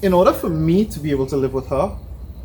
in order for me to be able to live with her,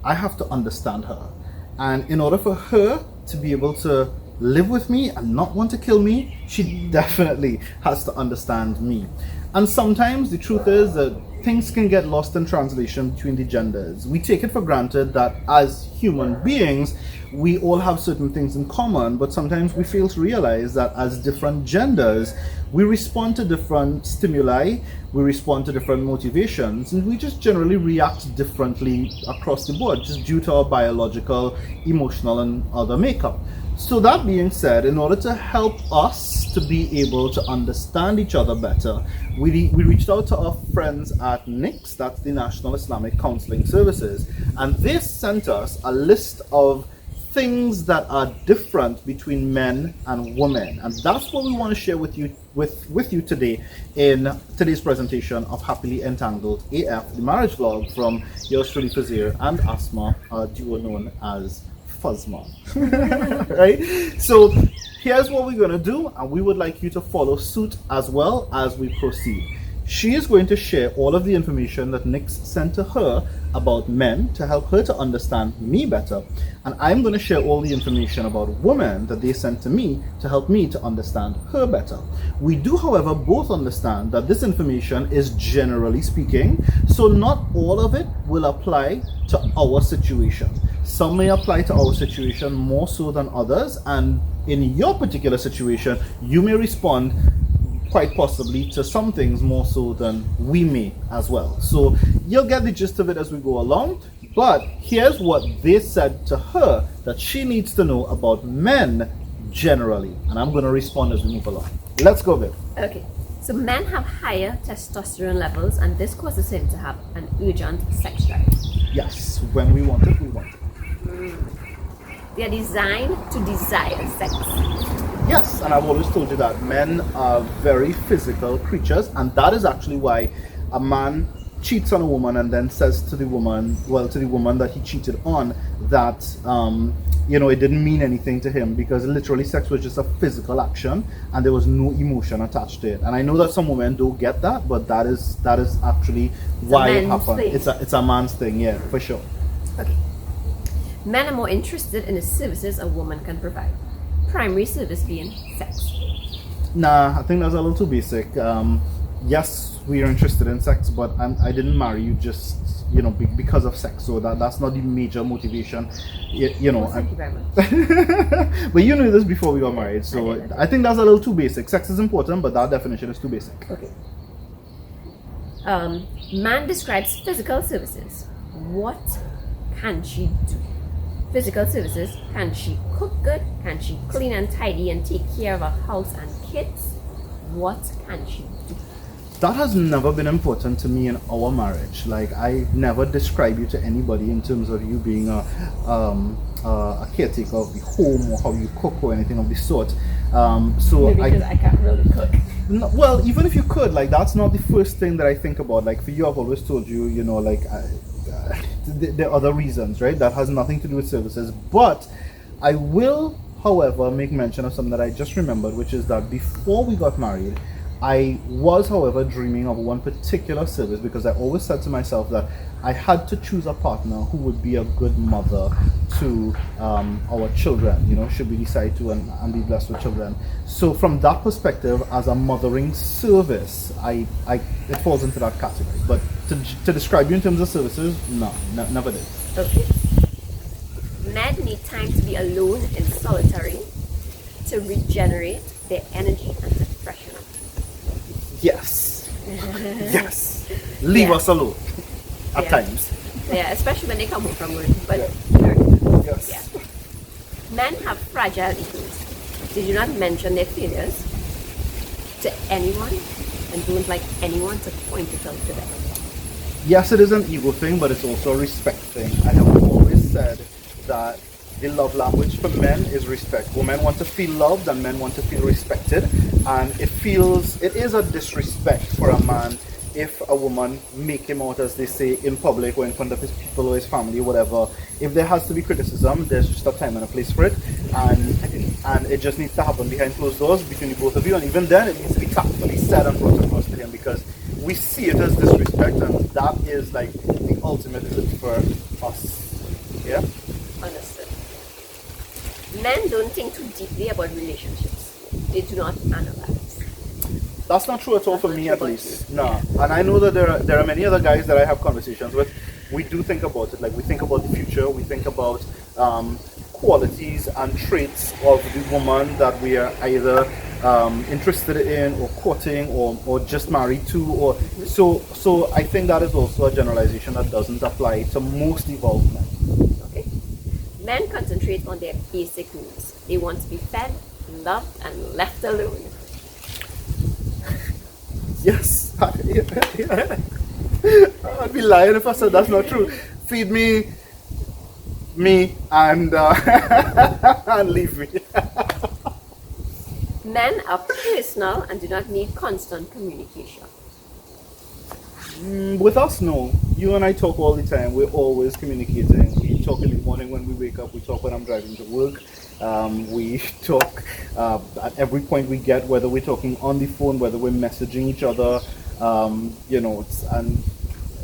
I have to understand her. And in order for her to be able to live with me and not want to kill me, she definitely has to understand me. And sometimes the truth is that things can get lost in translation between the genders. We take it for granted that as human beings, we all have certain things in common, but sometimes we fail to realize that as different genders, we respond to different stimuli, we respond to different motivations, and we just generally react differently across the board, just due to our biological, emotional, and other makeup. So that being said, in order to help us to be able to understand each other better, we reached out to our friends at NICS, that's the National Islamic Counseling Services, and they sent us a list of things that are different between men and women, and that's what we want to share with you today in today's presentation of Happily Entangled AF, the marriage vlog from yours truly Fazeer and Asma, a duo known as Fuzma. Right? So here's what we're going to do, and we would like you to follow suit as well as we proceed. She is going to share all of the information that Nix sent to her about men to help her to understand me better. And I'm going to share all the information about women that they sent to me to help me to understand her better. We do, however, both understand that this information is generally speaking, so not all of it will apply to our situation. Some may apply to our situation more so than others, and in your particular situation, you may respond quite possibly to some things more so than we may as well. So you'll get the gist of it as we go along, but here's what they said to her that she needs to know about men generally, and I'm going to respond as we move along. Let's go, Viv. Okay, so men have higher testosterone levels, and this causes him to have an urgent sex drive. Yes, when we want it, we want it. They are designed to desire sex. Yes, and I've always told you that men are very physical creatures, and that is actually why a man cheats on a woman and then says to the woman, that he cheated on, that it didn't mean anything to him, because literally sex was just a physical action and there was no emotion attached to it. And I know that some women don't get that, but that is actually why it happened. It's a man's thing, yeah, for sure. Okay. Men are more interested in the services a woman can provide. Primary service being sex. Nah, I think that's a little too basic. Yes, we are interested in sex, but I didn't marry you just because of sex. So that's not the major motivation. Thank you very much. But you knew this before we got married, so I think that's a little too basic. Sex is important, but that definition is too basic. Okay. Man describes physical services. What can she do? Physical services. Can she cook good? Can she clean and tidy and take care of her house and kids? What can she do? That has never been important to me in our marriage. Like, I never describe you to anybody in terms of you being a caretaker of the home or how you cook or anything of the sort. Maybe because I can't really cook. No, well, even if you could, like, that's not the first thing that I think about. Like, for you, I've always told you, there are other reasons, right? That has nothing to do with services. But I will, however, make mention of something that I just remembered, which is that before we got married, I was, however, dreaming of one particular service, because I always said to myself that I had to choose a partner who would be a good mother to our children, should we decide to and be blessed with children. So from that perspective, as a mothering service, it falls into that category. But to describe you in terms of services, no, never did. Okay. Men need time to be alone and solitary to regenerate their energy and to freshen up. Yes. Yes. Leave us alone at times. Yeah, especially when they come home from work. But yes. Yeah. Men have fragile egos. They do not mention their failures to anyone and don't like anyone to point it out to them. Yes, it is an ego thing, but it's also a respect thing. I have always said that the love language for men is respect. Women want to feel loved and men want to feel respected, and it is a disrespect for a man if a woman make him out, as they say, in public or in front of his people or his family, whatever. If there has to be criticism, there's just a time and a place for it, and it just needs to happen behind closed doors between the both of you, and even then it needs to be tactfully said and brought across to him, because we see it as disrespect, and that is like the ultimate hurt for us. Yeah? Understood. Men don't think too deeply about relationships. They do not analyze. That's not true at all for me, at least. No. And I know that there are many other guys that I have conversations with. We do think about it. Like, we think about the future. We think about qualities and traits of the woman that we are either interested in, or courting, or just married to. Or so I think that is also a generalization that doesn't apply to most evolved men. Okay. Men concentrate on their basic needs. They want to be fed, loved, and left alone. Yes. I'd be lying if I said that's not true. Feed me, and and leave me. Men are personal and do not need constant communication. With us, no. You and I talk all the time. We're always communicating. We talk in the morning when we wake up. We talk when I'm driving to work. We talk at every point we get, whether we're talking on the phone, whether we're messaging each other. And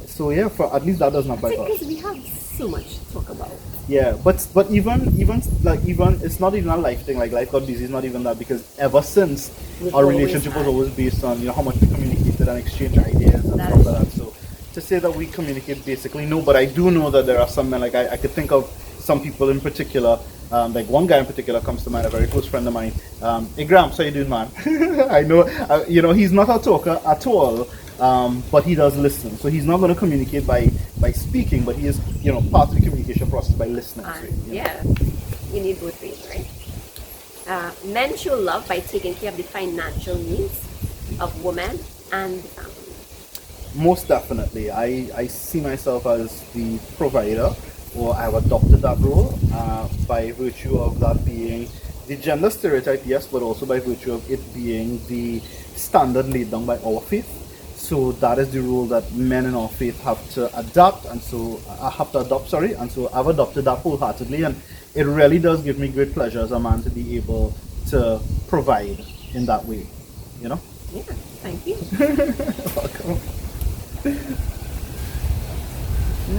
so yeah, for at least that does not bite us. Because we have so much to talk about. Yeah, but even it's not even a life thing. Like, life got busy is not even that, because ever since our relationship was always based on how much we communicated and exchanged ideas and stuff like that. So to say that we communicate, basically no, but I do know that there are some men, like I could think of some people in particular. Like one guy in particular comes to mind, a very close friend of mine. Hey Gramps, how you doing, man? I know, he's not a talker at all, but he does listen. So he's not going to communicate by speaking, but he is, part of the communication process by listening. Yeah, you need both ways, right? Men show love by taking care of the financial needs of women and the family. Most definitely. I see myself as the provider, or I've adopted that role by virtue of that being the gender stereotype, yes, but also by virtue of it being the standard laid down by our faith. So that is the rule that men in our faith have to adapt, and so and so I've adopted that wholeheartedly, and it really does give me great pleasure as a man to be able to provide in that way, Yeah, thank you. Welcome.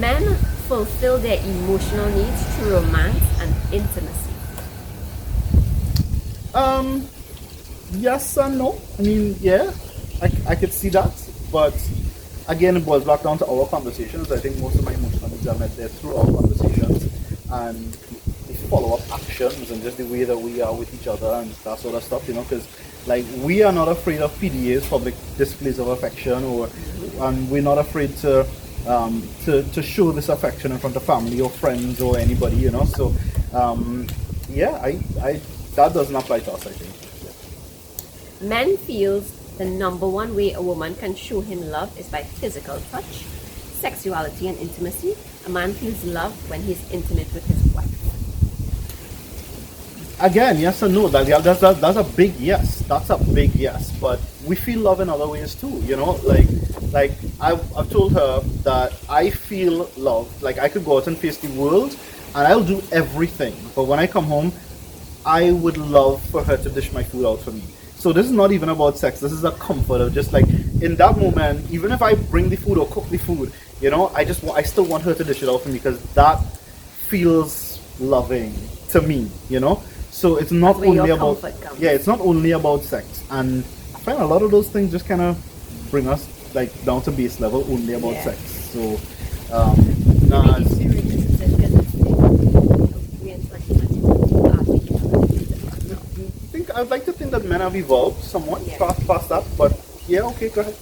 Men fulfill their emotional needs through romance and intimacy. Yes and no. I mean, yeah, I could see that, but again, it boils back down to our conversations. I think most of my emotional needs are met there through our conversations and the follow-up actions and just the way that we are with each other and that sort of stuff, because like, we are not afraid of PDAs, public displays of affection, and we're not afraid to show this affection in front of family or friends or anybody, so yeah, I that does not bite us, I think. Men feels the number one way a woman can show him love is by physical touch, sexuality and intimacy. A man feels love when he's intimate with his wife. Again, yes and no. That's a big yes. That's a big yes. But we feel love in other ways too. Like I've told her that I feel love. Like, I could go out and face the world, and I'll do everything. But when I come home, I would love for her to dish my food out for me. So this is not even about sex. This is a comfort of just like, in that moment, even if I bring the food or cook the food, I still want her to dish it out for me, because that feels loving to me. So it's not only about it's not only about sex, and I find a lot of those things just kind of bring us like down to base level, only about sex. So I'd like to think that men have evolved somewhat past that, but yeah, okay, go ahead.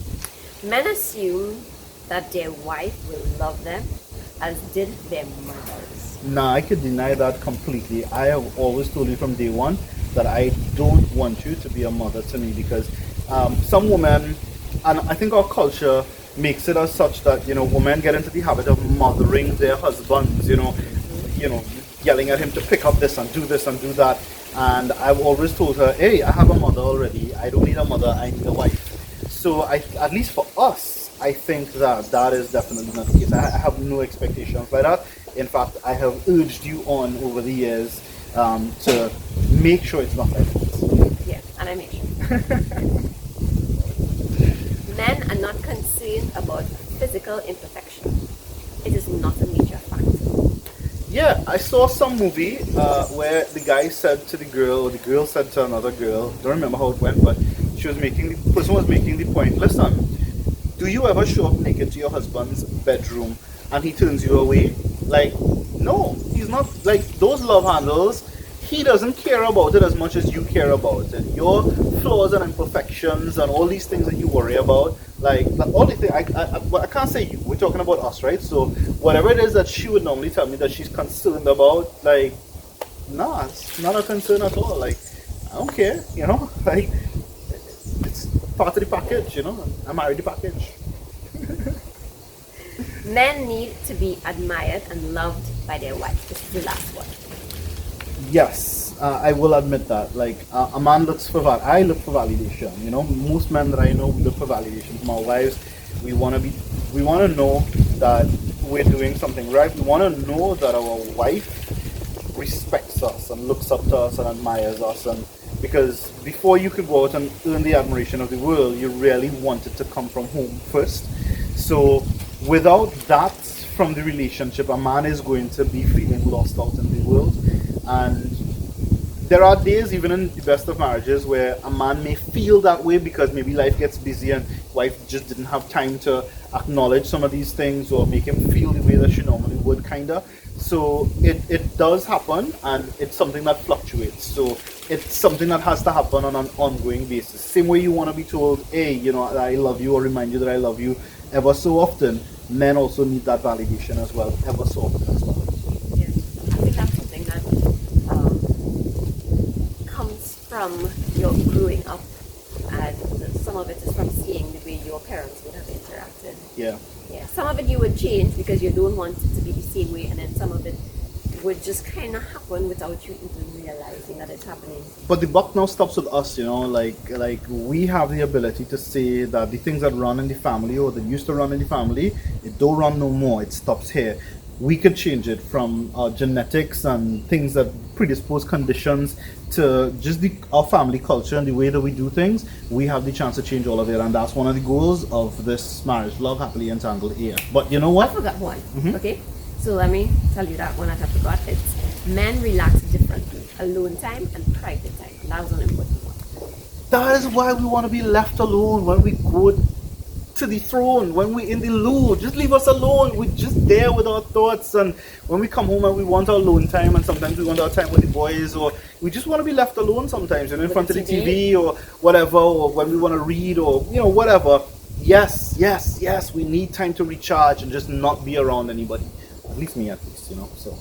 Men assume that their wife will love them as did their mothers. Nah, I could deny that completely. I have always told you from day one that I don't want you to be a mother to me, because some women, and I think our culture makes it as such that, women get into the habit of mothering their husbands, yelling at him to pick up this and do that. And I've always told her, hey, I have a mother already. I don't need a mother, I need a wife. So at least for us, I think that is definitely not the case. I have no expectations like that. In fact, I have urged you on over the years to make sure it's not like that. Yeah, and I make sure. Men are not concerned about physical imperfection. It is not a major factor. Yeah, I saw some movie where the guy said to the girl, or the girl said to another girl, don't remember how it went, but the person was making the point, listen, do you ever show up naked to your husband's bedroom and he turns you away? Like, no, he's not, like, those love handles, he doesn't care about it as much as you care about it. Your flaws and imperfections and all these things that you worry about, like all the things, I can't say you, we're talking about us, right? So whatever it is that she would normally tell me that she's concerned about, like, nah, it's not a concern at all. Like, I don't care, you know, like, it's part of the package, you know, I married the package. Men need to be admired and loved by their wives. This is the last one. Yes, I will admit that. Like, a man looks for I look for validation. You know, most men that I know, we look for validation from our wives. We want to know that we're doing something right. We want to know that our wife respects us and looks up to us and admires us. And because before you could go out and earn the admiration of the world, you really want it to come from home first. So without that from the relationship, a man is going to be feeling lost out in the world. And there are days, even in the best of marriages, where a man may feel that way because maybe life gets busy and wife just didn't have time to acknowledge some of these things or make him feel the way that she normally would, kinda. So it does happen, and it's something that fluctuates. So it's something that has to happen on an ongoing basis. Same way you want to be told, hey, you know, I love you, or remind you that I love you ever so often. Men also need that validation as well, ever so often as well. Yeah, I think that's something that comes from your growing up, and some of it is from seeing the way your parents would have interacted. Yeah. Yeah, some of it you would change because you don't want it to be the same way, and then some of it would just kind of happen without you even realizing that it's happening. But the buck now stops with us, you know, like we have the ability to say that the things that run in the family or that used to run in the family, it don't run no more, it stops here. We could change it from our genetics and things that predispose conditions to just our family culture and the way that we do things. We have the chance to change all of it, and that's one of the goals of this marriage, Love Happily Entangled AF. But you know what? I forgot one. Okay, so let me tell you that one that I forgot. It's men relax differently. Alone time and private time. That was an important one. That is why we want to be left alone when we go to the throne, when we're in the loo. Just leave us alone. We're just there with our thoughts, and when we come home and we want our alone time, and sometimes we want our time with the boys, or we just want to be left alone sometimes, you know, in front of the TV or whatever, or when we want to read, or, you know, whatever. Yes, we need time to recharge and just not be around anybody. At least me, at least, you know, so.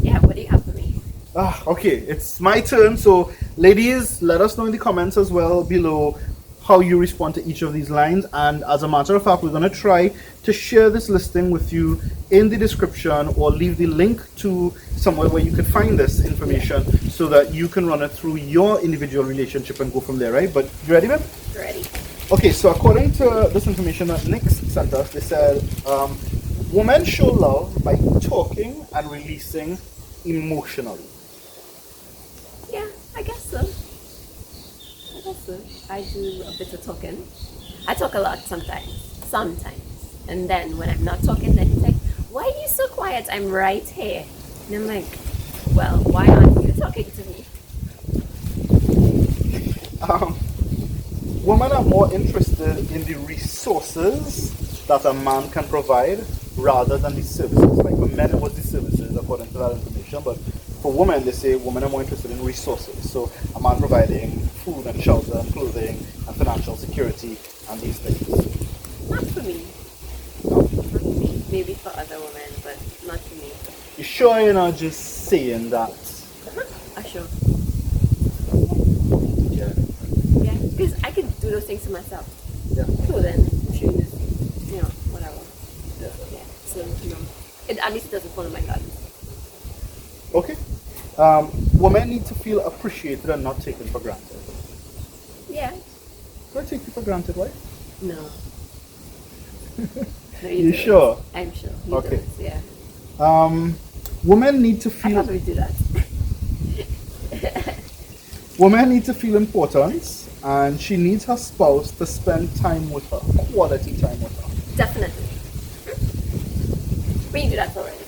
Yeah, what do you have for me? Okay, it's my turn. So, ladies, let us know in the comments as well below how you respond to each of these lines. And as a matter of fact, we're going to try to share this listing with you in the description, or leave the link to somewhere where you can find this information so that you can run it through your individual relationship and go from there, right? But you ready, man? Ready. Okay, so according to this information that Nick sent us, they said, women show love by talking and releasing emotionally. Yeah, I guess so. I do a bit of talking. I talk a lot sometimes. And then when I'm not talking, then he's like, why are you so quiet? I'm right here. And I'm like, well, why aren't you talking to me? Women are more interested in the resources that a man can provide rather than the services. Like for men, it was the services according to that information, but for women, they say women are more interested in resources. So a man providing food and shelter and clothing and financial security and these things. Not for me. Not for me. Maybe for other women, but not for me. You sure you're not just saying that? Sure. Yeah. Yeah, because I can do those things to myself. Yeah. Clothing, shoes, you know, whatever. Yeah. Yeah. So, you know, it at least doesn't fall in my garden. Okay. Women need to feel appreciated and not taken for granted. Yeah. Do I take you for granted, right? No. No, you sure? I'm sure. Okay. Yeah. Women need to I feel. thought we do that. Women need to feel important and she needs her spouse to spend time with her, quality time with her. Definitely. We do that already.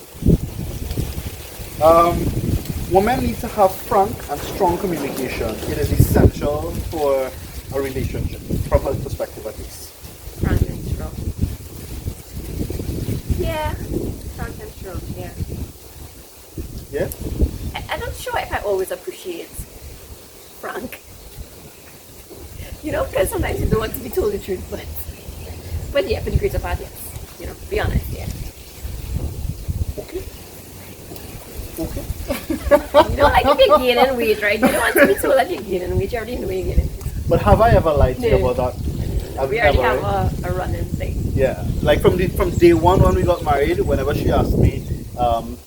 Women need to have frank and strong communication. It is essential for a relationship, from her perspective at least. Frank and strong. Yeah. Frank and strong, yeah. Yeah? I'm not sure if I always appreciate Frank. You know, because sometimes you don't want to be told the truth, but yeah, for the greater part, yes. You know, to be honest, yeah. Okay. Okay. You don't like if you're gaining weight, right? You don't want to be told that you're gaining weight. You already know you're gaining weight. But have I ever lied to you No. about that? I've We already never, have right? a running thing. Yeah, like from day one when we got married, whenever she asked me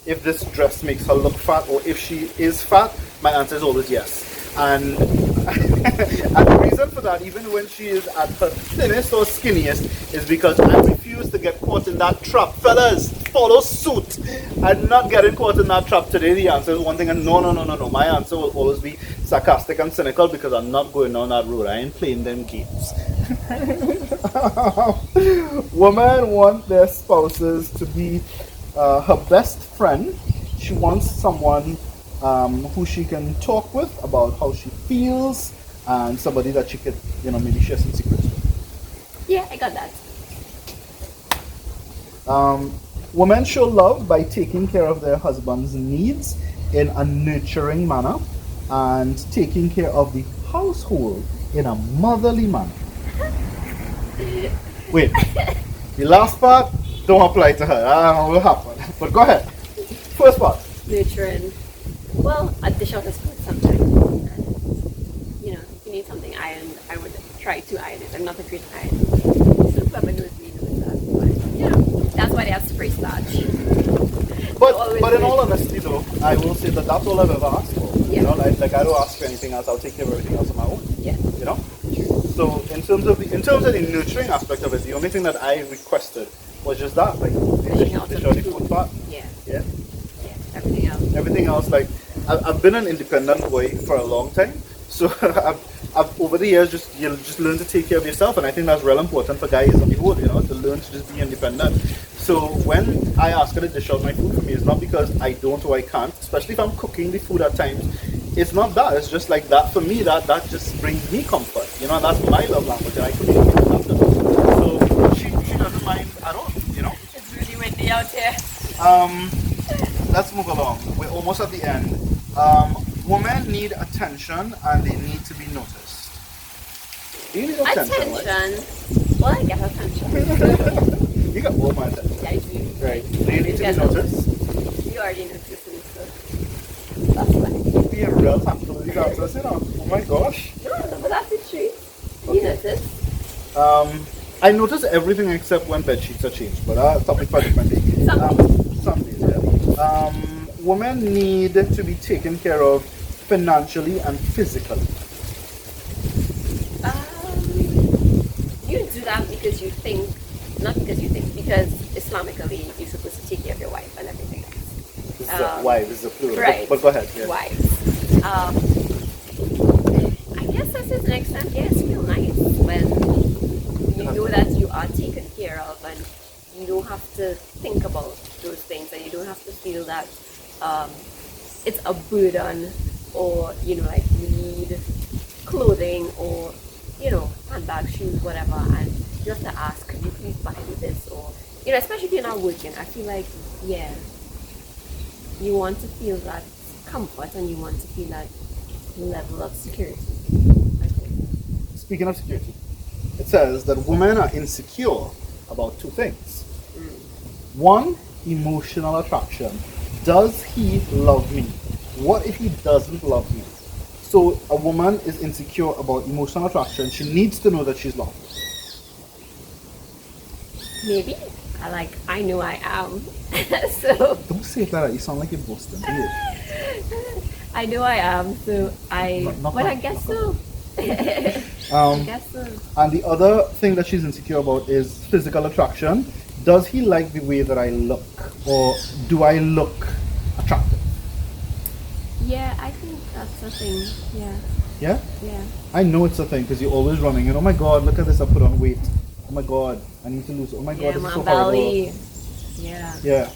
if this dress makes her look fat or if she is fat, my answer is always yes. And and the reason for that, even when she is at her thinnest or skinniest, is because I refuse to get caught in that trap. Fellas, follow suit. I'm not getting caught in that trap today. The answer is one thing, and no. My answer will always be sarcastic and cynical because I'm not going down that road. I ain't playing them games. Women want their spouses to be her best friend. She wants someone who she can talk with about how she feels, and somebody that she could, maybe share some secrets with. Yeah, I got that. Women show love by taking care of their husband's needs in a nurturing manner and taking care of the household in a motherly manner. Wait, the last part don't apply to her. I don't know what will happen. But go ahead. First part. Nurturing. Well, a dish out is good sometimes. And, you know, if you need something ironed, I would try to iron it. I'm not a great iron. So whoever knows me knows that. But, you know, that's why they have spray starch. But in all honesty though, I will say that that's all I've ever asked for. Yeah. You know, like I don't ask for anything else. I'll take care of everything else on my own. Yeah. You know? So in terms of the nurturing aspect of it, the only thing that I requested was just that, like Dishing out the of shorty the food part. Yeah. Yeah. Yeah. Everything else. Everything else, like I've been an independent boy for a long time, so I've over the years you just learn to take care of yourself, and I think that's real important for guys on the whole, to learn to just be independent. So when I ask her to dish out my food for me, it's not because I don't or I can't, especially if I'm cooking the food at times. It's not that. It's just like that for me. That just brings me comfort. And that's my love language, and I communicate with that. So she doesn't mind at all. It's really windy out here. Let's move along. We're almost at the end. Women need attention and they need to be noticed. Do you need attention? Attention. Well, I get attention. You got all my attention. Yeah, I do. Right. Do you need to be noticed? You already noticed me, so that's fine. Being real tactful with the answers, Oh my gosh. No, but that's the truth. You noticed. I notice everything except when bed sheets are changed, but that's a topic for a different day. Some days, yeah. Women need to be taken care of financially and physically. You do that because you think, not because you think, because Islamically you're supposed to take care of your wife and everything else. This is wives is a plural. Right. But go ahead. Yeah. Wives. I guess that's to an extent, yes, feel nice when you know that you are taken care of and you don't have to think about those things, and you don't have to feel that it's a burden, or like you need clothing or handbag, shoes, whatever, and you have to ask, could you please buy me this, or especially if you're not working. I feel like you want to feel that comfort and you want to feel that level of security. Speaking of security, it says that women are insecure about two things. One, emotional attraction. Does he love me? What if he doesn't love me? So a woman is insecure about emotional attraction. She needs to know that she's loved. Maybe. I know I am. So Don't say it like that. You sound like you're boasting. I know I am, so I guess so. I guess so. And the other thing that she's insecure about is physical attraction. Does he like the way that I look, or do I look attractive? Yeah, I think that's the thing. Yeah. Yeah? Yeah. I know it's a thing because you're always running and oh my god, look at this, I put on weight. Oh my god, I need to lose. Oh my god, Yeah, this my is so belly. horrible. Yeah. Yeah.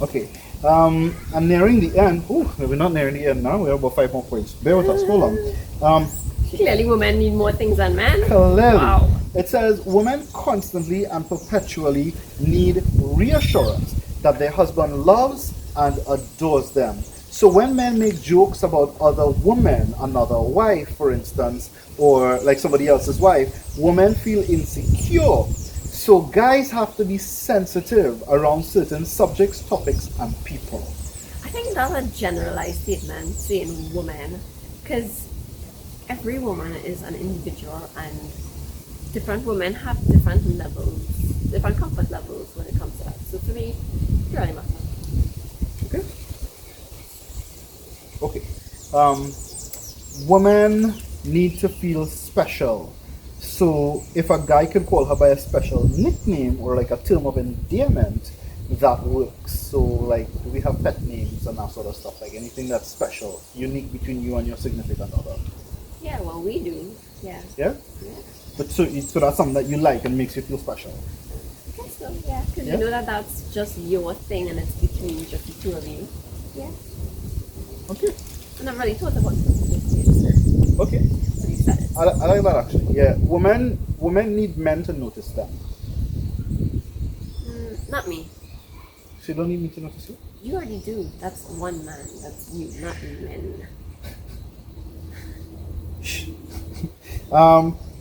Okay. I'm nearing the end. Ooh, we're not nearing the end now. We have about 5 more points. Bear with us. Hold on. Clearly, women need more things than men. Clearly. Wow. It says women constantly and perpetually need reassurance that their husband loves and adores them. So when men make jokes about other women, another wife, for instance, or like somebody else's wife, women feel insecure. So guys have to be sensitive around certain subjects, topics, and people. I think that's a generalized statement saying woman, because every woman is an individual and different women have different levels, different comfort levels when it comes to that. So for me, it really matters. Okay. Okay. Women need to feel special. So if a guy can call her by a special nickname or like a term of endearment, that works. So like we have pet names and that sort of stuff, like anything that's special, unique between you and your significant other. Yeah, well, we do. Yeah. Yeah? Yeah. But so that's something that you like and makes you feel special. I guess so, yeah. Because Yeah? you know that that's just your thing and it's between just the two of you. Yeah. Okay. I never really thought about it. Okay. But you said it. I like that actually. Yeah. Women need men to notice them. Not me. So you don't need me to notice you? You already do. That's one man. That's you, not men.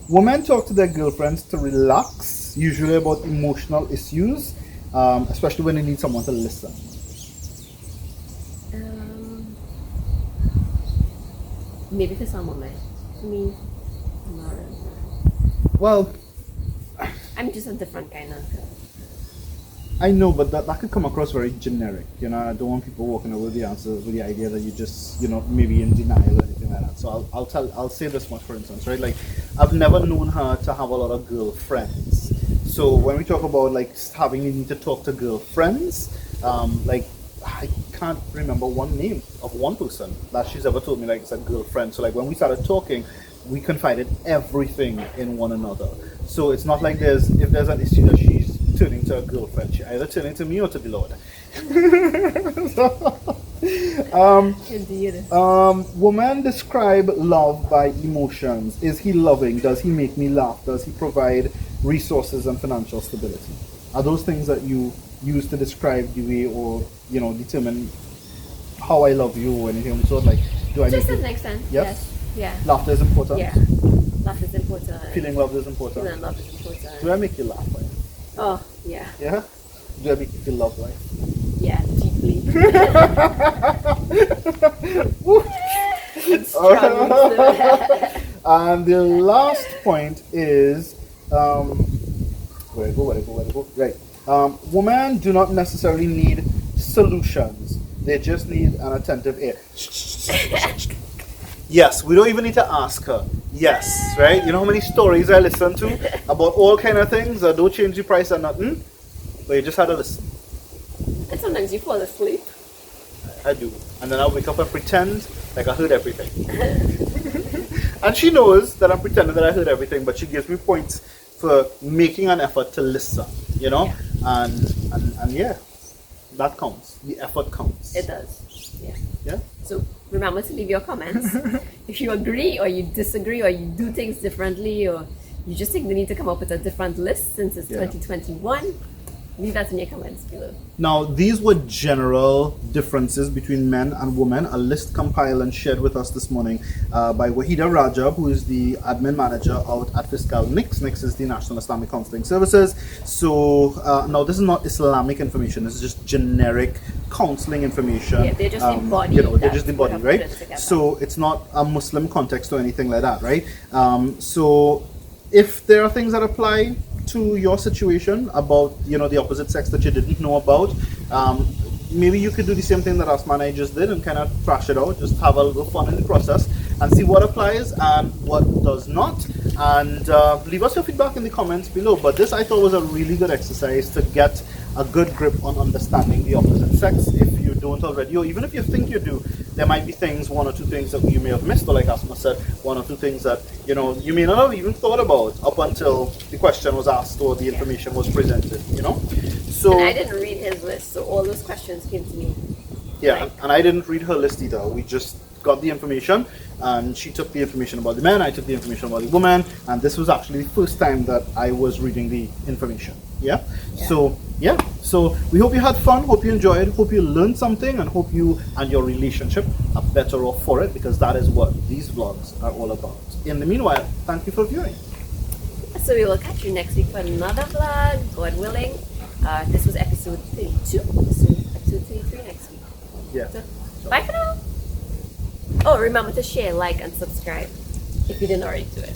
Women talk to their girlfriends to relax, usually about emotional issues, especially when they need someone to listen. Maybe for some women. For me, not really. Well, I'm just a different kind of girl. I know, but that could come across very generic. You know, I don't want people walking away with the answer with the idea that you just, maybe in denial or anything like that. So I'll say this much, for instance, right? Like, I've never known her to have a lot of girlfriends. So when we talk about like having the need to talk to girlfriends, like I can't remember one name of one person that she's ever told me like it's a girlfriend. So like when we started talking, we confided everything in one another. So it's not like if there's an issue that she's turning to a girlfriend, she either turning to me or to the Lord. Indeed. Women describe love by emotions. Is he loving? Does he make me laugh? Does he provide resources and financial stability? Are those things that you use to describe the way or determine how I love you or anything of the sort? Like, do I Just need to to? an extent. Yep. Yes. Yeah. Laughter is important. Yeah. Love is important. Feeling loved is important. Feeling love is important. Do I make you laugh? Right? Oh, yeah. Yeah. Do I make you feel loved? Right? Yeah, deeply. And the last point is, where to go? Right. Women do not necessarily need solutions. They just need an attentive ear. Yes, we don't even need to ask her. Yes, right? You know how many stories I listen to about all kind of things that don't change the price or nothing? But you just had to listen. And sometimes you fall asleep. I do. And then I'll wake up and pretend like I heard everything. And she knows that I'm pretending that I heard everything, but she gives me points for making an effort to listen, Yeah. And yeah, that counts. The effort counts. It does. Yeah. Yeah? So remember to leave your comments. If you agree or you disagree or you do things differently or you just think we need to come up with a different list since it's 2021, leave that in your comments below. Now, these were general differences between men and women. A list compiled and shared with us this morning by Waheeda Rajab, who is the admin manager out at FISCAL NICS. NICS is the National Islamic Counseling Services. So, now this is not Islamic information. This is just generic counseling information. Yeah, they're just the body. They're just the body, right? So, it's not a Muslim context or anything like that, right? So, if there are things that apply to your situation about the opposite sex that you didn't know about, maybe you could do the same thing that Asma and I just did and kind of trash it out, just have a little fun in the process and see what applies and what does not, and leave us your feedback in the comments below. But this I thought was a really good exercise to get a good grip on understanding the opposite sex if you don't already, or even if you think you do. there might be things, one or two things that you may have missed, or like Asma said, one or two things that you may not have even thought about up until the question was asked or the information was presented. So And I didn't read his list, so all those questions came to me. yeah, and I didn't read her list either. We just got the information, and she took the information about the man, I took the information about the woman, and this was actually the first time that I was reading the information. Yeah? So we hope you had fun, hope you enjoyed, hope you learned something, and hope you and your relationship are better off for it, because that is what these vlogs are all about. In the meanwhile, thank you for viewing. So we will catch you next week for another vlog, God willing. This was episode 32, so episode 33 next week. Yeah. So, bye for now. Oh, remember to share, like, and subscribe if you didn't already do it.